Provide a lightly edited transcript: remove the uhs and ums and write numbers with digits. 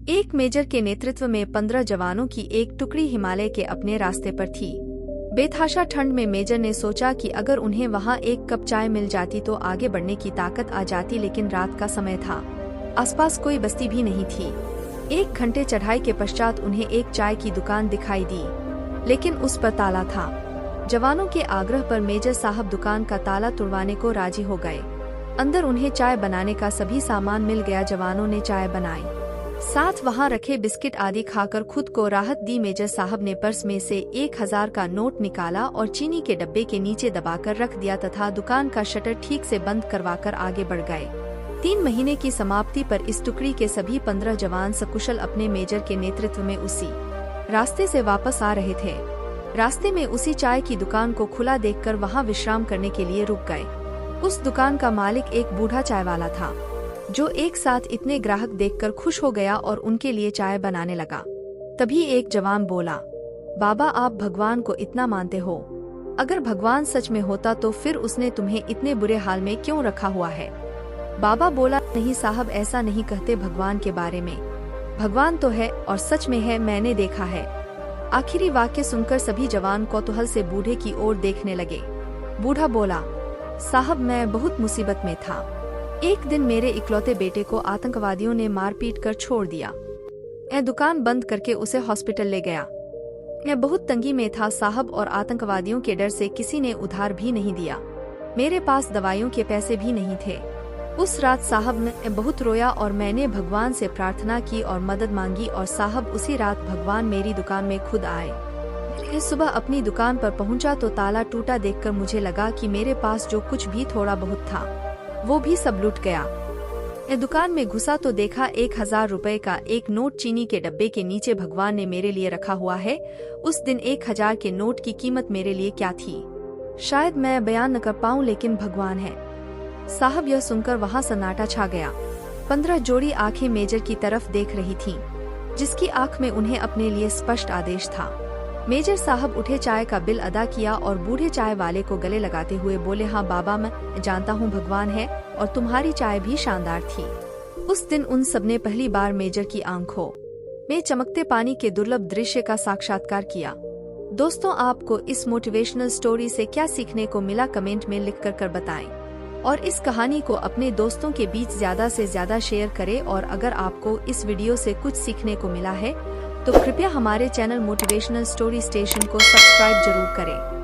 एक मेजर के नेतृत्व में 15 जवानों की एक टुकड़ी हिमालय के अपने रास्ते पर थी। बेतहाशा ठंड में मेजर ने सोचा कि अगर उन्हें वहां एक कप चाय मिल जाती तो आगे बढ़ने की ताकत आ जाती, लेकिन रात का समय था, आसपास कोई बस्ती भी नहीं थी। 1 घंटे चढ़ाई के पश्चात उन्हें एक चाय की दुकान दिखाई दी, लेकिन उस पर ताला था। जवानों के आग्रह पर मेजर साहब दुकान का ताला तुड़वाने को राजी हो गए। अंदर उन्हें चाय बनाने का सभी सामान मिल गया। जवानों ने चाय बनाई, साथ वहां रखे बिस्किट आदि खाकर खुद को राहत दी। मेजर साहब ने पर्स में से 1000 का नोट निकाला और चीनी के डब्बे के नीचे दबाकर रख दिया तथा दुकान का शटर ठीक से बंद करवाकर आगे बढ़ गए। 3 महीने की समाप्ति पर इस टुकड़ी के सभी 15 जवान सकुशल अपने मेजर के नेतृत्व में उसी रास्ते से वापस आ रहे थे। रास्ते में उसी चाय की दुकान को खुला देखकर वहां विश्राम करने के लिए रुक गए। उस दुकान का मालिक एक बूढ़ा चाय वाला था, जो एक साथ इतने ग्राहक देखकर खुश हो गया और उनके लिए चाय बनाने लगा। तभी एक जवान बोला, बाबा आप भगवान को इतना मानते हो, अगर भगवान सच में होता तो फिर उसने तुम्हें इतने बुरे हाल में क्यों रखा हुआ है? बाबा बोला, नहीं साहब, ऐसा नहीं कहते भगवान के बारे में। भगवान तो है और सच में है, मैंने देखा है। आखिरी वाक्य सुनकर सभी जवान कौतूहल से बूढ़े की ओर देखने लगे। बूढ़ा बोला, साहब मैं बहुत मुसीबत में था। एक दिन मेरे इकलौते बेटे को आतंकवादियों ने मारपीट कर छोड़ दिया। मैं दुकान बंद करके उसे हॉस्पिटल ले गया। मैं बहुत तंगी में था साहब, और आतंकवादियों के डर से किसी ने उधार भी नहीं दिया। मेरे पास दवाइयों के पैसे भी नहीं थे। उस रात साहब मैं बहुत रोया और मैंने भगवान से प्रार्थना की और मदद मांगी, और साहब उसी रात भगवान मेरी दुकान में खुद आए। सुबह अपनी दुकान पर पहुंचा तो ताला टूटा देखकर मुझे लगा कि मेरे पास जो कुछ भी थोड़ा बहुत था वो भी सब लूट गया। मैं दुकान में घुसा तो देखा 1000 रुपए का एक नोट चीनी के डब्बे के नीचे भगवान ने मेरे लिए रखा हुआ है। उस दिन 1000 के नोट की कीमत मेरे लिए क्या थी, शायद मैं बयान न कर पाऊं, लेकिन भगवान है साहब। यह सुनकर वहां सन्नाटा छा गया। 15 जोड़ी आंखें मेजर की तरफ देख रही थीं, जिसकी आंख में उन्हें अपने लिए स्पष्ट आदेश था। मेजर साहब उठे, चाय का बिल अदा किया और बूढ़े चाय वाले को गले लगाते हुए बोले, हाँ बाबा मैं जानता हूँ भगवान है और तुम्हारी चाय भी शानदार थी। उस दिन उन सबने पहली बार मेजर की आंखों में चमकते पानी के दुर्लभ दृश्य का साक्षात्कार किया। दोस्तों, आपको इस मोटिवेशनल स्टोरी से क्या सीखने को मिला, कमेंट में लिख कर बताएं और इस कहानी को अपने दोस्तों के बीच ज्यादा से ज्यादा शेयर करें। और अगर आपको इस वीडियो से कुछ सीखने को मिला है तो कृपया हमारे चैनल मोटिवेशनल स्टोरी स्टेशन को सब्सक्राइब जरूर करें।